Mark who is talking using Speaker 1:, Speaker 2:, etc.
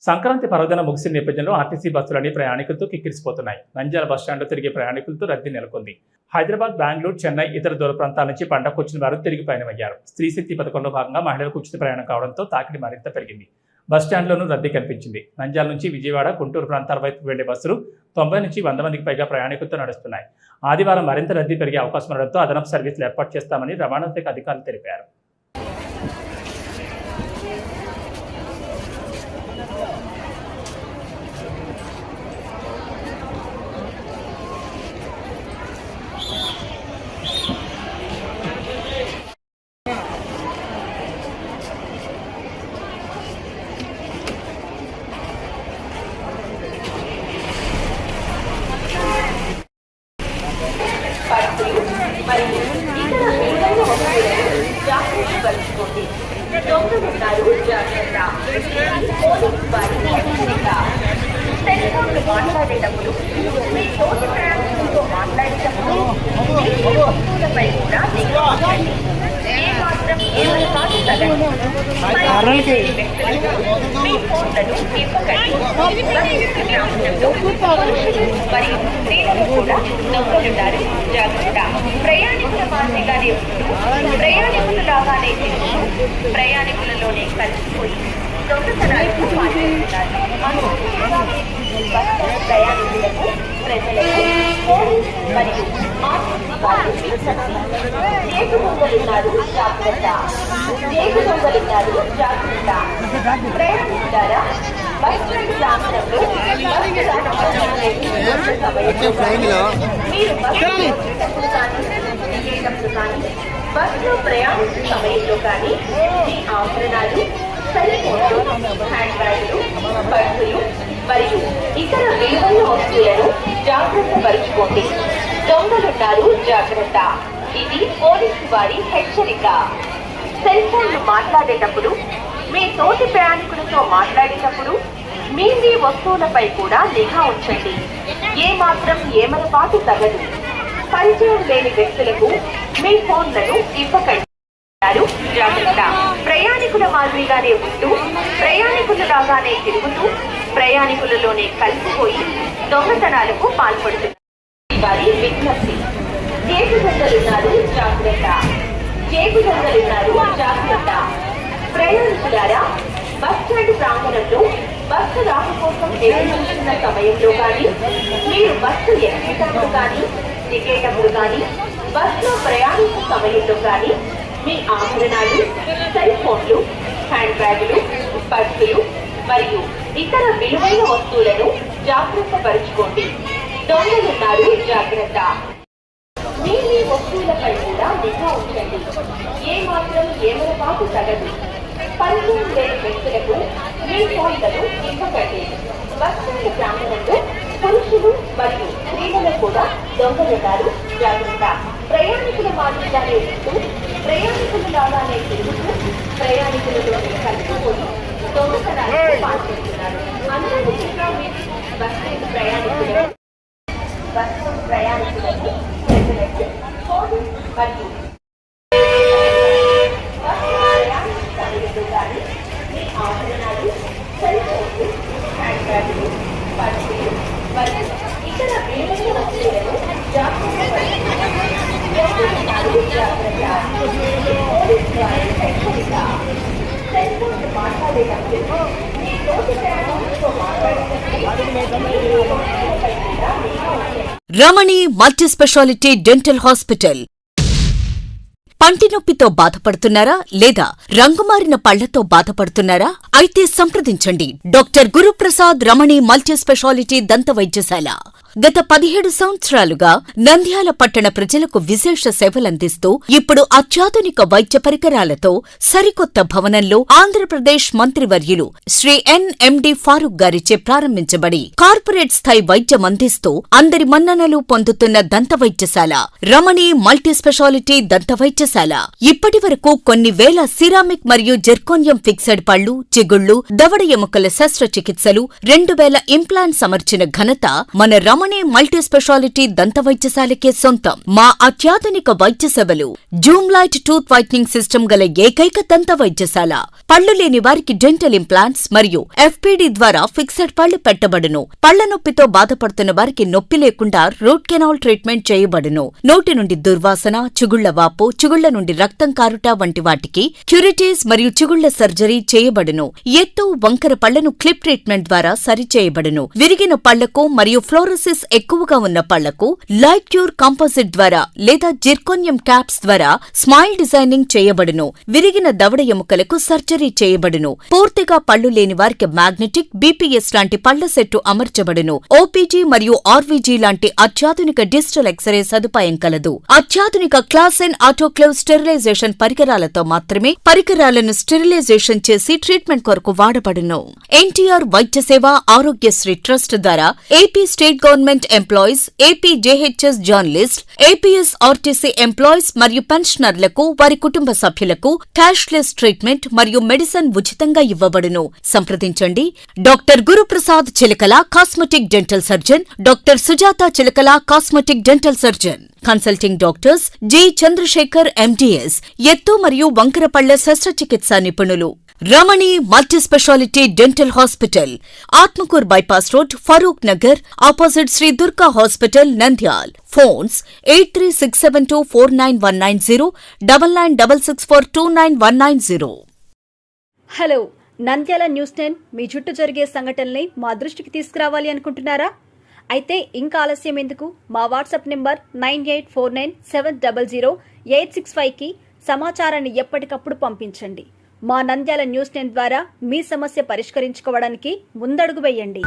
Speaker 1: సంక్రాంతి పర్వదిన ముగిసిన నేపథ్యంలో ఆర్టీసీ బస్సులన్నీ ప్రయాణికులతో కిక్కిరిసిపోతున్నాయి. నంద్యాల బస్టాండ్లో తిరిగే ప్రయాణికులతో రద్దీ నెలకొంది. హైదరాబాద్, బెంగళూరు, చెన్నై, ఇతర దూర ప్రాంతాల నుంచి పండగకు వచ్చిన వారు తిరిగి పయనమయ్యారు. స్త్రీశక్తి పథకంలో భాగంగా మహిళలకు ఉచిత ప్రయాణం కావడంతో తాకిడి మరింత పెరిగింది. బస్టాండ్లోనూ రద్దీ కనిపించింది. నంద్యాల నుంచి విజయవాడ, గుంటూరు ప్రాంతాల వైపు వెళ్లే బస్సులు 90 నుంచి 100 మందికి పైగా ప్రయాణికులతో నడుస్తున్నాయి. ఆదివారం మరింత రద్దీ పెరిగే అవకాశం ఉండడంతో అదనపు సర్వీసులు ఏర్పాటు చేస్తామని రవాణా శాఖ అధికారులు తెలిపారు.
Speaker 2: మాట్లాడేటప్పుడు మీ తోటి ప్రయాణికులతో మాట్లాడేటప్పుడు వస్తువులపై కూడా ఏ మాత్రం ఏమైనా కాదు తగండి. మీ ఫోన్లను ఇవ్వకండి. మరియు స్త్రీలను కూడా దొంగలున్నారు, జాగ్రత్త. ప్రయాణికుల మాదిరిగానే ఉంటూ ప్రయాణికులు లాగానే తిరుగుతూ ప్రయాణికులలోనే కలిసిపోయి దొంగతనాలకు పాల్గొంటున్నారు. ప్రయాణికులకు, ప్రజలకు పోలీసు మరియు ఆర్టీసీ వారు చేకు దొంగలున్నారు, జాగ్రత్త. చేకు దొంగలున్నారు, జాగ్రత్త. ప్రయాణికులారా, బస్ స్టాండ్ ప్రాంతంలో మీరు బస్సులో ప్రయాణించే సమయంలో కానీ మీ ఆభరణాలు, సెల్ ఫోన్లు, హ్యాండ్ బ్యాగులు, పర్సులు మరియు ఇతర విలువైన వస్తువులను జాగ్రత్త పరుచుకోండి. దొంగలున్నారు, జాగ్రత్త. ఇది పోలీసు వారి హెచ్చరిక. సెల్ ఫోన్లు మాట్లాడేటప్పుడు, మీ తోటి ప్రయాణికులతో మాట్లాడేటప్పుడు మీ వస్తువులపై కూడా నిఘా ఉంచండి. ఏమాత్రం ఏమరపాటు తగదు. పరిచయం లేని వ్యక్తులకు మీ ఫోన్లను ఇవ్వకండి, జాగ్రత్త. ప్రయాణికుల మాదిరిగానే ఉంటూ ప్రయాణికులు లాగానే తిరుగుతూ ప్రయాణికులలోనే కలిసిపోయి దొంగతనాలకు పాల్పడుతున్నారు. వారి విజ్ఞప్తి. చేకు దొంగలున్నారు, జాగ్రత్త. చేకు దొంగలున్నారు, జాగ్రత్త. ప్రయాణికులారా, బస్ స్టాండ్ ప్రాంగణంలో బస్సు రాక కోసం ఎదురుచూస్తున్న సమయంలో కానీ, మీరు బస్సు ఎక్కేటప్పుడు కానీ, దిగేటప్పుడు కానీ, బస్సులో ప్రయాణించే సమయంలో కానీ మీ ఆభరణాలు, సెల్ ఫోన్లు, హ్యాండ్ బ్యాగులు, పర్సులు మరియు ఇతర విలువైన వస్తువులను జాగ్రత్త పరుచుకోండి. దొంగలున్నారు, జాగ్రత్త. మీ వస్తువులపై కూడా నిఘా ఉంచండి. ఏమాత్రం ఏమరపాటు తగదు. పరిచయం లేని వ్యక్తులకు మీ ఫోన్లను ఇవ్వకండి. బస్ స్టాండ్ ప్రాంగణంలో పురుషులు మరియు స్త్రీలను కూడా దొంగలున్నారు, జాగ్రత్త. ప్రయాణికుల మాదిరిగానే ఉంటూ ప్రయాణికులు లాగానే తిరుగుతూ ప్రయాణికులతో కలిసిపోయి దొంగతనాలకు పాల్పడుతున్నారు. అందరూ బస్ స్టాండ్ ప్రయాణికులను, బస్సు ప్రయాణికులను, ప్రజలకు, పోలీసు మరియు మీ ఆభరణాలు, సెల్ ఫోన్లు, హ్యాండ్ బ్యాగులు, పర్సులు మరియు ఇతర విలువైన వస్తువులను జాగ్రత్త. పోలీసు వారి హెచ్చరిక. సెల్ ఫోన్ మాట్లాడేటప్పుడు, మీ తోటి ప్రయాణికులతో మాట్లాడేటప్పుడు
Speaker 3: రమణి మల్టీ స్పెషాలిటీ డెంటల్ హాస్పిటల్. పంటి నొప్పితో బాధపడుతున్నారా లేదా రంగుమారిన పళ్లతో బాధపడుతున్నారా? అయితే సంప్రదించండి డాక్టర్ గురుప్రసాద్ రమణి మల్టీ స్పెషాలిటీ దంత వైద్యశాల. గత 17 సంవత్సరాలుగా నంద్యాల పట్టణ ప్రజలకు విశేష సేవలందిస్తూ ఇప్పుడు అత్యాధునిక వైద్య పరికరాలతో సరికొత్త భవనంలో ఆంధ్రప్రదేశ్ మంత్రివర్యులు శ్రీ ఎన్.ఎం.డి. ఫారూక్ గారిచే ప్రారంభించబడి కార్పొరేట్ స్థాయి వైద్యం అందిస్తూ అందరి మన్ననలు పొందుతున్న దంత వైద్యశాల రమణి మల్టీ స్పెషాలిటీ దంత వైద్యశాల. ఇప్పటి వరకు కొన్ని వేల సిరామిక్ మరియు జెర్కోనియం ఫిక్సెడ్ పళ్లు, చిగుళ్లు, దవడ ఎముకల శస్త్రచికిత్సలు, 2000 ఇంప్లాంట్స్ అమర్చిన ఘనత మన రమణి మల్టీ స్పెషాలిటీ దంత వైద్యశాలకే సొంతం. మా అత్యాధునిక వైద్య సేవలు Zoom light tooth whitening system గల ఏకైక దంత వైద్యశాల. పళ్లు లేని వారికి డెంటల్ ఇంప్లాంట్స్ మరియు FPD ద్వారా ఫిక్సెడ్ పళ్లు పెట్టబడును. పళ్ల నొప్పితో బాధపడుతున్న వారికి నొప్పి లేకుండా రూట్ కెనాల్ ట్రీట్మెంట్ చేయబడును. నోటి నుండి దుర్వాసన, చిగుళ్ల వాపు, చిగుళ్ల నుండి రక్తం కారుట వంటి వాటికి క్యూరిటీస్ మరియు చిగుళ్ల సర్జరీ చేయబడును. ఎత్తు, వంకర పళ్లను క్లిప్ ట్రీట్మెంట్ ద్వారా సరిచేయబడును. విరిగిన పళ్లకు మరియు ఫ్లోరోసిస్ ఎక్కువగా ఉన్న పళ్లకు లైట్ క్యూర్ కాంపోజిట్ ద్వారా లేదా జిర్కోనియం క్యాప్స్ ద్వారా స్మైల్ డిజైనింగ్ చేయబడును. విరిగిన దవడ ఎముకలకు సర్జరీ చేయబడును. పూర్తిగా పళ్లు లేని వారికి మ్యాగ్నెటిక్, BPS లాంటి పళ్ల సెట్టు అమర్చబడును. OPG మరియు RVG లాంటి అత్యాధునిక డిజిటల్ ఎక్స్రే సదుపాయం కలదు. అత్యాధునిక క్లాస్ N ఆటోక్లేవ్ స్టెరిలైజేషన్ పరికరాలతో మాత్రమే పరికరాలను స్టెరిలైజేషన్ చేసి ట్రీట్మెంట్ కొరకు వాడబడును. NTR వైద్య సేవ ఆరోగ్యశ్రీ ట్రస్ట్ ద్వారా AP state government employees, AP JHS journalist, APS RTC employees మరియు పెన్షనర్లకు వారి కుటుంబ సభ్యులకు క్యాష్లెస్ ట్రీట్మెంట్ మరియు మెడిసిన్ ఉచితంగా ఇవ్వబడును. సంప్రదించండి. Doctor Guruprasad Chilakala, cosmetic dental surgeon, doctor Sujatha Chilakala, cosmetic dental surgeon. Consulting doctors G. Chandrashekar MDS, ఎత్తు మరియు వంకర పళ్ల శస్త్రచికిత్సా నిపుణులు. Ramani multi speciality dental hospital, Atmakur bypass road, Farooq Nagar, opposite Shri Durga hospital, Nandyal. Phones 8367249190, 9966429190.
Speaker 4: Hello, Nandyala news 10 మీ చుట్టూ జరిగే సంఘటనల్ని మా దృష్టికి తీసుకురావాలి అనుకుంటున్నారా? అయితే ఇంకా ఆలస్యం ఎందుకు? మా వాట్సాప్ నెంబర్ 9849700865కి సమాచారాన్ని ఎప్పటికప్పుడు పంపించండి. మా నంద్యాల న్యూస్ 10 ద్వారా మీ సమస్య పరిష్కరించుకోవడానికి ముందడుగు వేయండి.